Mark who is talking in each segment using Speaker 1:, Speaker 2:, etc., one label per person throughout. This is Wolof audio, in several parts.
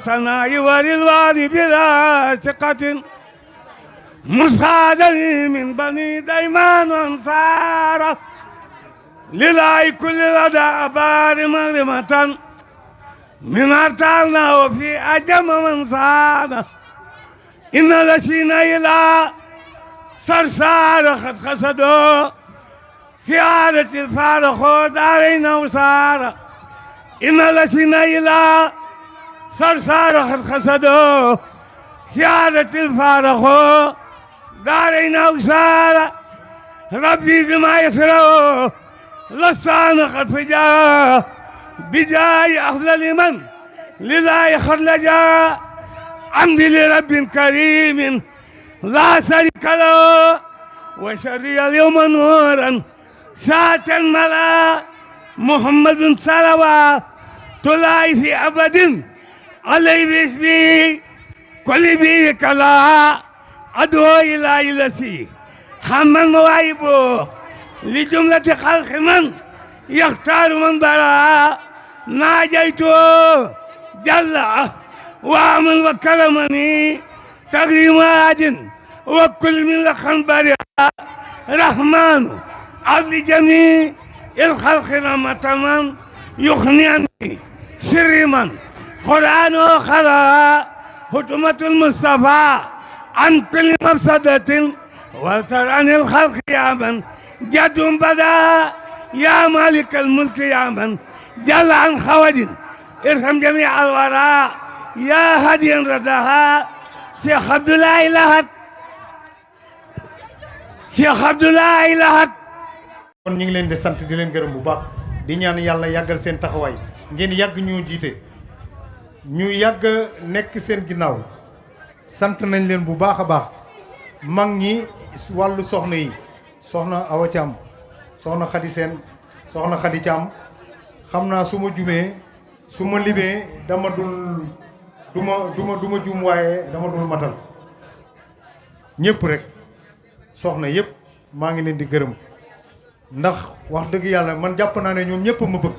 Speaker 1: والثناء والرضوان بلا ثقة مسعدا من بني ديمان وانصار لله كل لدى أبار مغرمة من أرتالنا وفي أجم من صاد إن لسينا إلى صرصار قد خسدوا في عادة الفارق دارين وصار إن لسينا إلى صرصار قد خسدوا في عادة الفارق دارين وصار ربي بما يسره لسان قد فجاه بجاي أفضل من لله خرلجا عمد لرب كريم لا شريك له وشري اليوم نورا ساعة ملا محمد صلوات الله في أبد عليه باسمه كل بيك لا أدعو إلى إلسي خمن مواهبه لجملة خلق من يختار من برا ناجيته جل وعمل وكرمني تغريمات وكل من لخن برا رحمن عبد جميع الخلق رحمة من يغني عني سر من قرآن خلا حكمة المصطفى عن كل مفسدة وتر عن الخلق يا من جد بدا يا مالك الملك يا من جل عن خوج ارحم جميع الوراء يا هدي ردها شيخ عبد الله لهت شيخ عبد الله لهت
Speaker 2: kon ñu ngi leen di sant di leen gërëm bu baax di ñaan yàlla yàggal seen taxawaay ngeen yàgg ñu jiite ñu yàgg nekk seen ginnaaw sant nañ leen bu baax a baax mag ñi wàllu soxna yi soxna Awa Thiam soxna Khady Sène soxna Khady Thiam xam naa su ma jumee su ma limee dama duma jum waaye dama dul matal ñëpp rek soxna yëpp maa ngi leen di gërëm ndax wax dëgg yàlla man jàpp naa ne ñoom ñëpp ma bëgg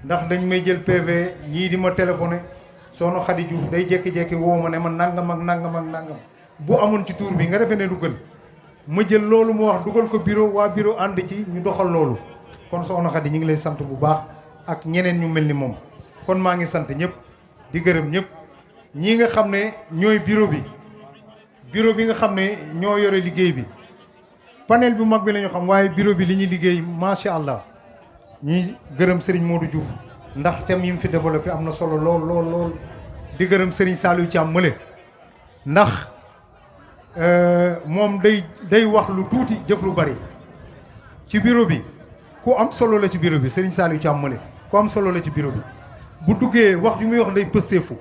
Speaker 2: ndax dañ may jël PV ñii di ma téléphoné soxna Khady Diouf day jékki-jékki woo ma ne ma nangam ak nangam ak nangam bu amoon ci tuur bi nga defee ne du gën ma jël loolu mu wax dugal ko bureau waa bureau ànd ci ñu doxal loolu kon soxna Khady ñu ngi lay sant bu baax ak ñeneen ñu mel ni moom kon maa ngi sant ñëpp di gërëm ñëpp ñii nga xam ne ñooy bureau bi nga xam ne ñoo yore liggéey bi panel bu mag bi la ñu xam waaye bureau bi li ñuy liggéey macha allah ñuy gërëm Serigne Modou Diouf ndax thème yi mu fi développé am na solo lool di gërëm Serigne Saliou Thiam mële ndax moom day wax lu tuuti jëf lu bari ci bureau bi ku am solo la ci bureau bi Serigne Saliou Thiam mële ku am solo la ci bureau bi bu duggee wax yu muy wax day pësteefu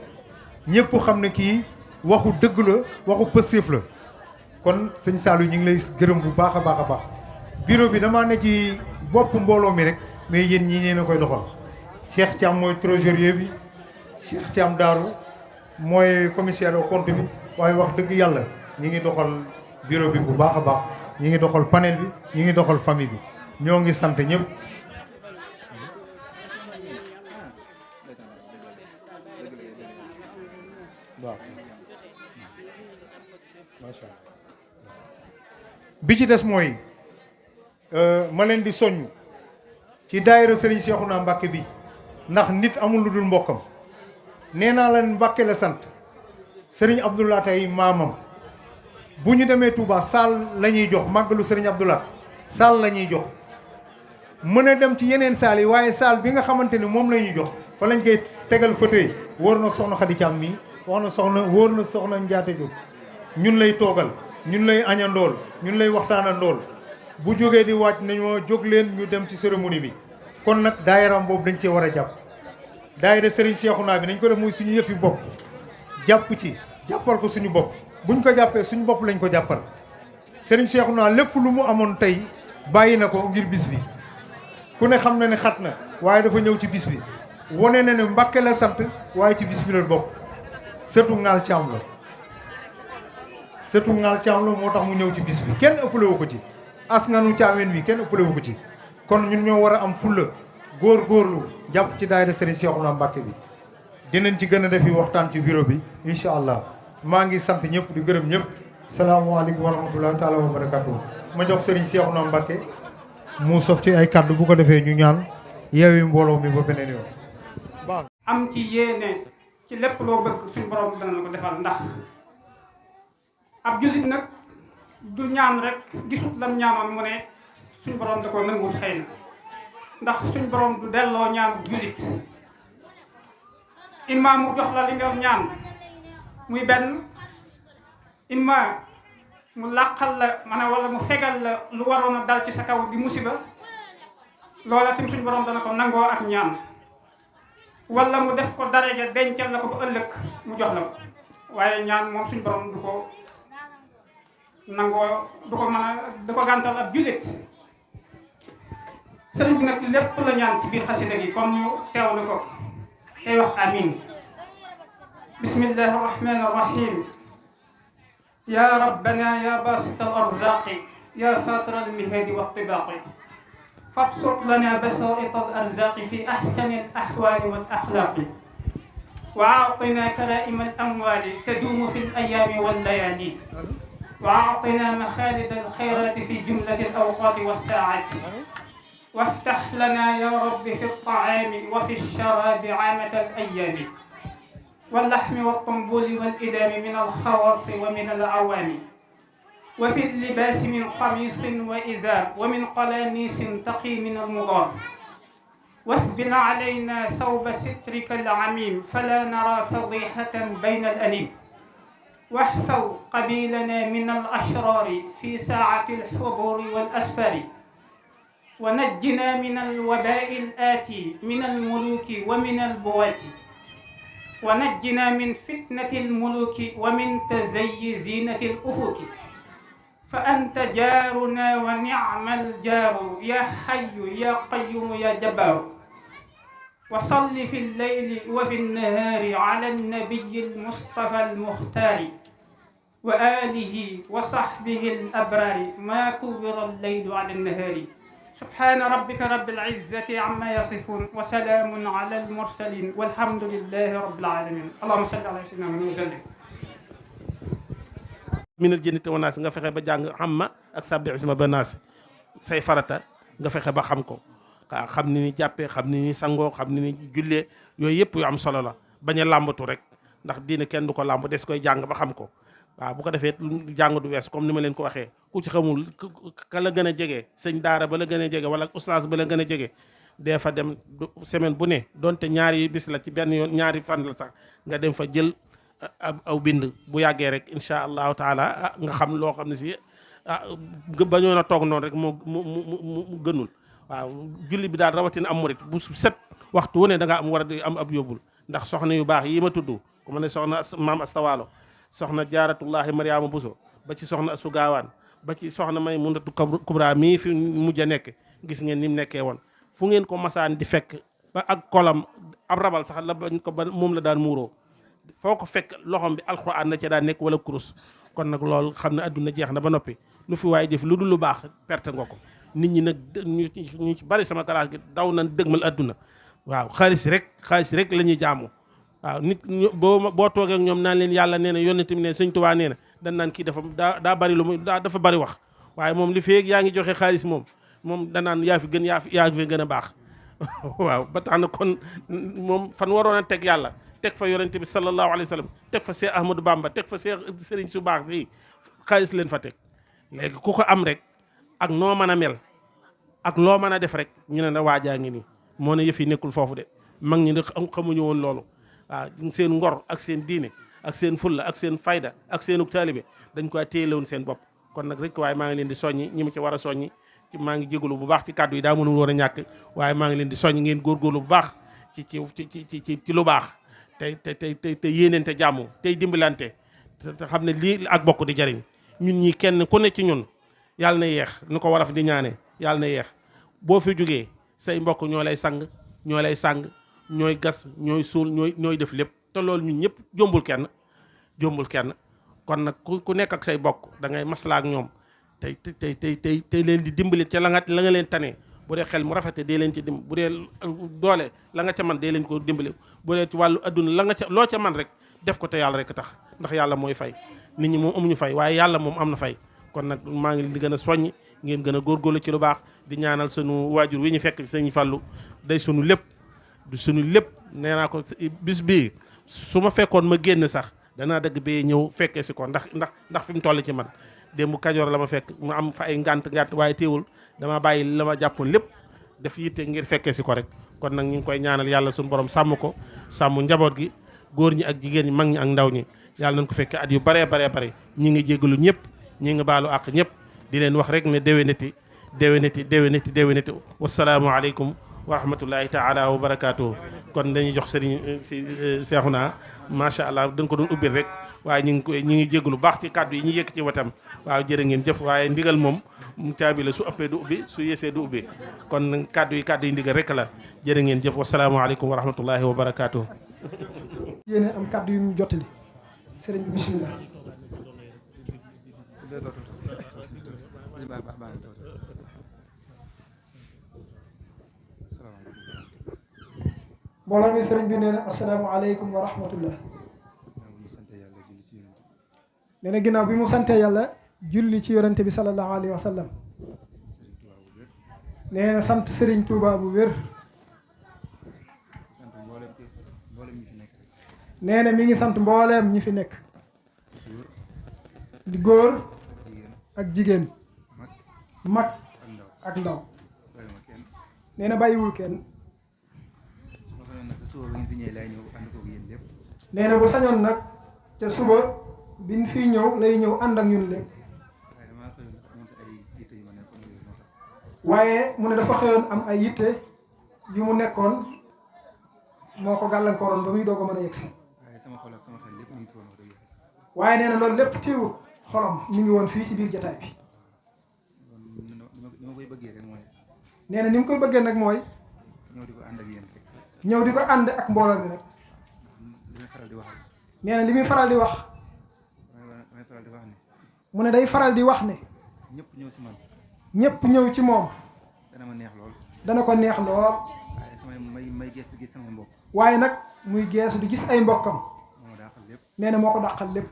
Speaker 2: ñëpp xam ne kii waxu dëgg la waxu pësteef la kon sëñ Saliou ñu ngi lay gërëm bu baax a baax a baax bureau bi damaa ne ci bopp mbooloo mi rek mais yéen ñii nee na koy doxal Cheikh Thiam mooy trésorier bi Cheikh Thiam Daaru mooy commissaire au compte bi waaye wax dëgg yàlla ñi ngi doxal bureau bi bu baax a baax ñi ngi doxal panel bi ñi ngi doxal famille bi ñoo ngi sant ñëpp waaw macha allah bi ci des mooy ma leen di soññ ci daayira Serigne Cheikhouna Mbacké bi ndax nit amul lu dul mbokkam nee naa leen Mbacké la sant Serigne Abdoulaye tey maamam bu ñu demee Touba saal la ñuy jox màggalu Serigne Abdoulaye saal la ñuy jox mën a dem ci yeneen saal yi waaye saal bi nga xamante ni moom la ñuy jox fa lañ koy tegal fauteuil wóor na soxna Khady Thiam mii wax na soxna wóor na soxna Ndiaté Diop ñun lay toogal ñun lay añandool ñun lay waxtaanandool bu jógee di wàcc nañoo jóg leen ñu dem ci cérémonie bi kon nag daayiram boobu dañ cee war a jàpp daayira Serigne Cheikhouna bi nañ ko def muy suñu yëfi bopp jàpp ci jàppal ko suñu bopp buñ ko jàppee suñu bopp lañ ko jàppal Serigne Cheikhouna lépp lu mu amoon tey bàyyi na ko ngir bis bi ku ne xam na ne xat na waaye dafa ñëw ci bis bi wone na ne Mbacké la sant waaye ci bis bi la bokk sëtu Ngaal Thiam la sëtu Ngaal Thiam la moo tax mu ñëw ci bis bi kenn ëppale wu ko ci asnganu Thiamène bi kenn ëppale wu ko ci kon ñun ñoo war a am fulla góorgóorlu jàpp ci daayira Serigne Cheikhouna Mbacké bi dinañ ci gën a defi waxtaan ci bureau bi incha allah. maa ngi sant ñëpp di gërëm ñëpp. salaamaaleykum wa rahmatullahi taala wa barakatuh. ma jox Serigne Cheikhouna Mbacké mu sof ci ay kàddu bu ko defee ñu ñaan yeewi mbooloo mi ba beneen yoon.
Speaker 3: am ci yéene ci lépp loo bëgg suñu borom dana la ko defal ndax ab jullit nag du ñaan rek gisut lam ñaanoon mu ne suñu borom da ko nanguwul xëy na ndax suñu borom du delloo ñaan jullit imma mu jox la li nga ñaan muy benn imma mu làqal la maanaam wala mu fegal la lu waroon a dal ci sa kaw di musiba loola tim suñu borom dana ko nangoo ak ñaan wala mu def ko daraja dencal la ko ba ëllëg mu jox la ko waaye ñaan moom suñu borom du ko nangoo du ko mën a du ko gàntal ab jullit sëriñ bi nag lépp la ñaan ci biir xasida gi comme ñu teewlu ko tey wax amin bismillahi rahmani rahim ya rabbana ya basit al arzaqi ya fatir al mihadi wa tibaqi فابسط لنا بسائط الأرزاق في أحسن الأحوال والأخلاق وأعطنا كرائم الأموال تدوم في الأيام والليالي وأعطنا مخالد الخيرات في جملة الأوقات والساعات وافتح لنا يا رب في الطعام وفي الشراب عامة الأيام واللحم والطنبول والإدام من الخواص ومن العوام وفي اللباس من قميص وإزار ومن قلانيس تقي من المضار واسبل علينا ثوب سترك العميم فلا نرى فضيحة بين الأنيم واحفظ قبيلنا من الأشرار في ساعة الحضور والأسفار ونجنا من الوباء الآتي من الملوك ومن البوات ونجنا من فتنة الملوك ومن تزي زينة الأفق فأنت جارنا ونعم الجار يا حي يا قيوم يا جبار وصل في الليل وفي النهار على النبي المصطفى المختار وآله وصحبه الأبرار ما كبر الليل على النهار سبحان ربك رب العزة عما يصفون وسلام على المرسلين والحمد لله رب العالمين اللهم صل على سيدنا محمد وسلم
Speaker 1: minal jinnati wan naas nga fexe ba jàng amma ak sabbi isma ba naas say farata nga fexe ba xam ko xam ni ni jàppee xam ni ni sangoo xam ni ni jullee yooyu yëpp yu am solo la bañ a làmbatu rek ndax diine kenn du ko làmb des koy jàng ba xam ko waaw bu ko defee jàng du wees comme ni ma leen ko waxee ku ci xamul ka la gën a jege sëñ daara ba la gën a jege wala ustaas ba la gën a jege dee fa dem semaine bu ne donte ñaari bis la ci benn yoon ñaari fan la sax nga dem fa jël aw bind bu yàggee rek incha allahu taala nga xam loo xam ne si bañoon a toog noonu rek mu gënul waaw julli bi daal rawatina am murit bu set waxtu wu ne da nga am war a di am ab yóbbul ndax soxna yu baax yi ma tudd ku ma ne soxna maam astawaalo soxna jaaratullahi mariama buso ba ci soxna asu gaawaan ba ci soxna may munatu kubra mii fi mujj a nekk gis ngeen ni mu nekkee woon fu ngeen ko masaan di fekk ba ak kolam ab rabal sax la bañ ko ba moom la daan muuroo foo ko fekk loxom bi alxuraan na ca daan nekk wala kurus kon nag loolu xam ne adduna jeex na ba noppi lu fi waaye def lu dul lu baax perte nga ko nit ñi nag ñu ci bari sama classe gi daw nañ dëgmal adduna waaw xaalis rek la ñuy jaamu waaw nit boo toogee ak ñoom naan leen yàlla nee na yonent bi ne sëñ Tuubaa nee na dañ naan kii daa bari lu muy dafa bari wax waaye moom li feeg yaa ngi joxe xaalis moom danaan yaa fi gën a baax waaw ba tax na kon moom fan waroon a teg yàlla teg fa yonente bi sallallahu alayhi wa sallam teg fa Cheikh Ahmadou Bamba teg fa Cheikh Serigne su baax fii xaalis leen fa teg léegi ku ko am rek ak noo mën a mel ak loo mën a def rek ñu ne la waajaa ngi nii moo ne yëf yi nekkul foofu de mag ñi nag xamuñu woon loolu waaw seen ngor ak seen diine ak seen fulla ak seen fayda ak seenu taalibe dañ ko téelewoon seen bopp kon nag rek waaye maa ngi leen di soññi ñi ma ci war a soññi ci maa ngi jégalu bu baax ci kàddu yi daa mënul war a ñàkk waaye maa ngi leen di soññ ngeen góorgóorlu bu baax ci lu baax te yéeneente jàmm tey dimbalante te xam ne lii ak bokk di jariñ ñun ñi kenn ku ne ci ñun yàlla na yeex nu ko waraf di ñaane yàlla na yeex boo fi jógee say mbokk ñoo lay sang ñooy gas ñooy suul ñooy def lépp te loolu ñun ñëpp jombul kenn kon nag ku nekk ak say bokk da ngay maslaa ak ñoom tey leen di dimbali ca la nga leen tane bu dee xel mu rafete dee leen ci dim bu dee doole la nga ca man dee leen ko dimbali bu dee ci wàllu adduna la nga ca loo ca man rek def ko te yàlla rek tax ndax yàlla mooy fay nit ñi moom amuñu fay waaye yàlla moom am na fay kon nag maa ngi leen di gën a soññ ngeen gën a góorgóorlu ci lu baax di ñaanal sunu waajur wi ñu fekk sëñ Fallu day sunu lépp du sunu lépp nee naa ko bis bii su ma fekkoon ma génn sax danaa dëgg bee ñëw fekkee si ko ndax fi mu toll ci man démb Kajoor la ma fekk mu am fa ay ngant waaye teewul dama bàyyi la ma jàppoon lépp def yitte ngir fekkee si ko rek kon nag ñu ngi koy ñaanal yàlla suñu borom sàmm ko sàmm njaboot gi góor ñi ak jigéen ñi mag ñi ak ndaw ñi yàlla nañ ko fekkee at yu baree bare ñi ngi jéggalu ñëpp ñi ngi baalu àq ñëpp di leen wax rek ne déwénati wasalaamu aleykum wa rahmatullahi taala wa barakaatuhu kon dañuy jox sëriñ si Seexuna macha allah dañ ko doon ubbil rek waaye ñi ngi jéggalu baax ci kàddu yi ñu yëkk ci watam waaw jërë ngeen jëf waaye ndigal moom caabi la su ëppee du ubbi su yesee du ubbi kon kàddu yi ndigal rek la jërë ngeen jëf wasalaamu aleykum wa rahmatullahi wa barakaatuhu
Speaker 4: yéene am kàddu yu mu jottali sëriñ bi bismillah mbooloo mi sëriñ bi nee na asalaamaaleykum wa rahmatullah nee na ginnaaw bi mu sante yàlla julli ci yonente bi sallallahu alayhi wa sallam nee na sant sëriñ Touba bu wér nee na mi ngi sant mbooleem ñi fi nekk di góor ak jigéen mag ak ndaw nee na bàyyiwul kenn nee na bu sañoon nag te suba biñ fii ñëw lay ñëw ànd ak ñun lépp waaye mu ne dafa xëyoon am ay yitte yu mu nekkoon moo ko gàllankooroon ba muy doog a mën a yegsi waaye nee na loolu lépp teewul xolam mi ngi woon fii ci biir jataay bi nee na ni mu koy bëggee nag mooy ñëw di ko ànd ak mbooloo mi rek nee na li muy faral di wax mu ne day faral di wax ne ñëpp ñëw ci moom dana ko neex lool waaye nag muy geesu di gis ay mbokkam nee na moo ko dàqal lépp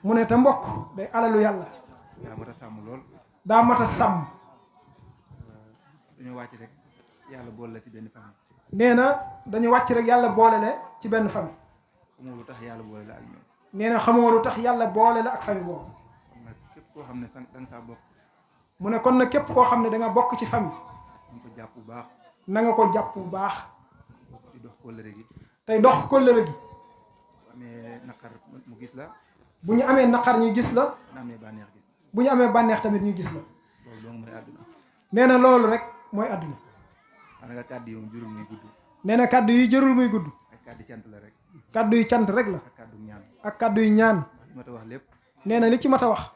Speaker 4: mu ne te mbokk day alalu yàlla daa mat a sàmm nee na dañu wàcc rek yàlla boole la ci benn famille nee na xamoo lu tax yàlla boole la ak famille boobu mu ne kon nag képp koo xam ne da nga bokk ci famille na nga ko jàpp bu baax tey dox kóllëre gi bu ñu amee naqar ñu gis la bu ñu amee bànneex tamit ñu gis la nee na loolu rek mooy àdduna nee na kàddu yi jërul muy gudd kàddu yu cant rek la ak kàddu yu ñaan nee na li ci mat a wax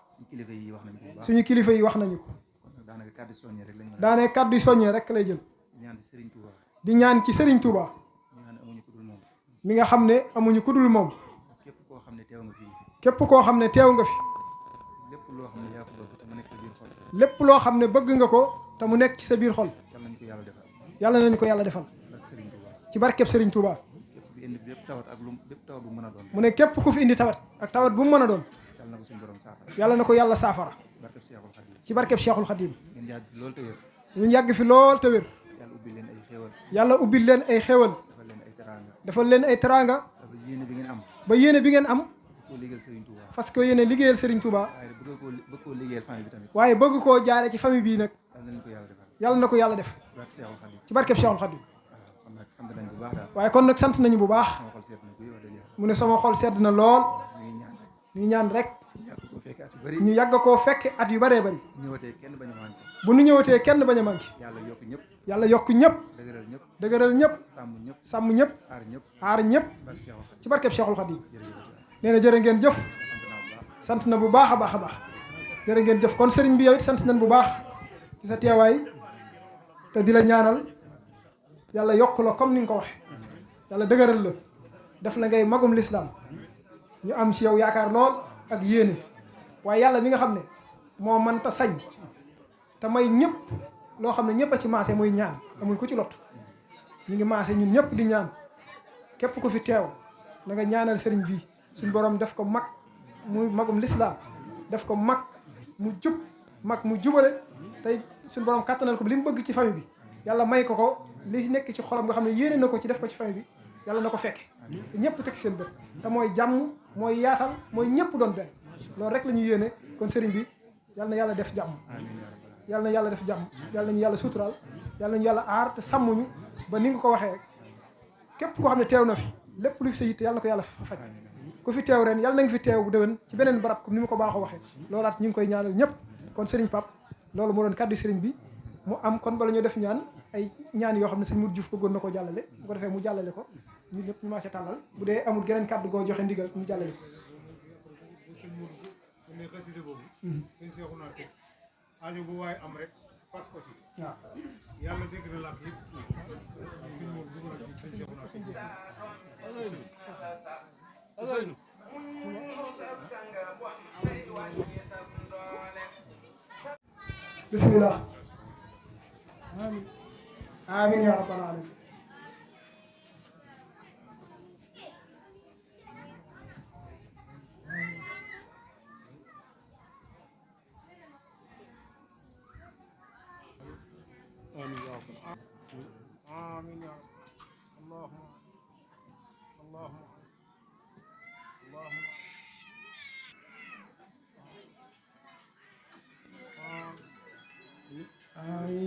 Speaker 4: suñu kilifa yi wax nañu ko daanaka kàddu yu soññee rek lay jël di ñaan ci Serigne Touba mi nga xam ne amuñu ku dul moom képp koo xam ne teew nga fi lépp loo xam ne bëgg nga ko te mu nekk ci sa biir xol yàlla nañu ko yàlla defal ci barkeb Serigne Touba mu ne képp ku fi indi tawat ak tawat bu mu mën a doon yàlla na ko yàlla saafara ci barkeb Cheikhul Khadim ñu yàgg fi lool te wér yàlla ubbil leen ay xéewal defal leen ay teraanga ba yéene bi ngeen am parce que yéene liggéeyal Serigne Touba waaye bëgg koo jaare ci famille bii nag yàlla na ko yàlla def ci barkeb Cheikhul Khadim waaye kon nag sant nañu bu baax mu ne sama xol sedd na lool ñu ñaan rek ñu yàgg koo fekk at yu bëree bëri bu nu ñëwatee kenn bañ a manqué yàlla yokk ñëpp dëgëral ñëpp sàmm ñëpp aar ñëpp ci barkeb Cheikhul Khadim nee na jërë ngeen jëf sant na bu baax a baax a baax jërë ngeen jëf kon sëriñ bi yow it sant nañ bu baax ci sa teewaay te di la ñaanal yàlla yokk la comme ni nga ko waxe yàlla dëgëral la def la ngay magum lislaam ñu am ci yow yaakaar lool ak yéene waaye yàlla mi nga xam ne moo mënta sañ te may ñëpp loo xam ne ñëpp a ci maase muy ñaan amul ku ci lot ñu ngi maase ñun ñëpp di ñaan képp ku fi teew na nga ñaanal sëriñ bii suñ borom def ko mag muy magum lislaam def ko mag mu jub mag mu jubale tey suñ borom kàttanal ko bi li mu bëgg ci famille bi yàlla may ko ko li nekk ci xolam nga xam ne yéene na ko ci def ko ci famille bi yàlla na ko fekke ñëpp teg seen bët te mooy jàmm mooy yaatal mooy ñëpp doon benn loolu rek la ñu yéene kon sëriñ bi yàlla na yàlla def jàmm yàlla na yàlla def jàmm yàlla nañu yàlla suturaal yàlla nañu yàlla aar te sàmmuñu ba ni nga ko waxee rek képp koo xam ne teew na fi lépp lu fi sa yitte yàlla na ko yàlla faj ku fi teew ren yàlla na nga fi teew bu déwén ci beneen barab comme ni ma ko baaxoo waxee loolaat ñu ngi koy ñaanal ñëpp kon sëriñ Pape loolu moo doon kàddu sëriñ bi mu am kon bala ñoo def ñaan ay ñaan yoo xam ne sëñ Mour Diouf bëggoon na ko jàllale bu ko defee mu jàllale ko ñun ñëpp ñu maasee tàllal bu dee amul geneen kàddu goo joxe ndigal ñu jàllale ko
Speaker 2: ne xasida boobu sëñ Seexu naa teg aajo bu waaye am rek fas ko ci
Speaker 4: waaw
Speaker 2: yàlla dégg na làkk yëpp sëñ Mour dugg na ci sëñ Seexu naa teg
Speaker 4: bismillah amin amin ya rabbal alamin
Speaker 1: آمين يا رب آمين يا رب اللهم اللهم اللهم
Speaker 4: amin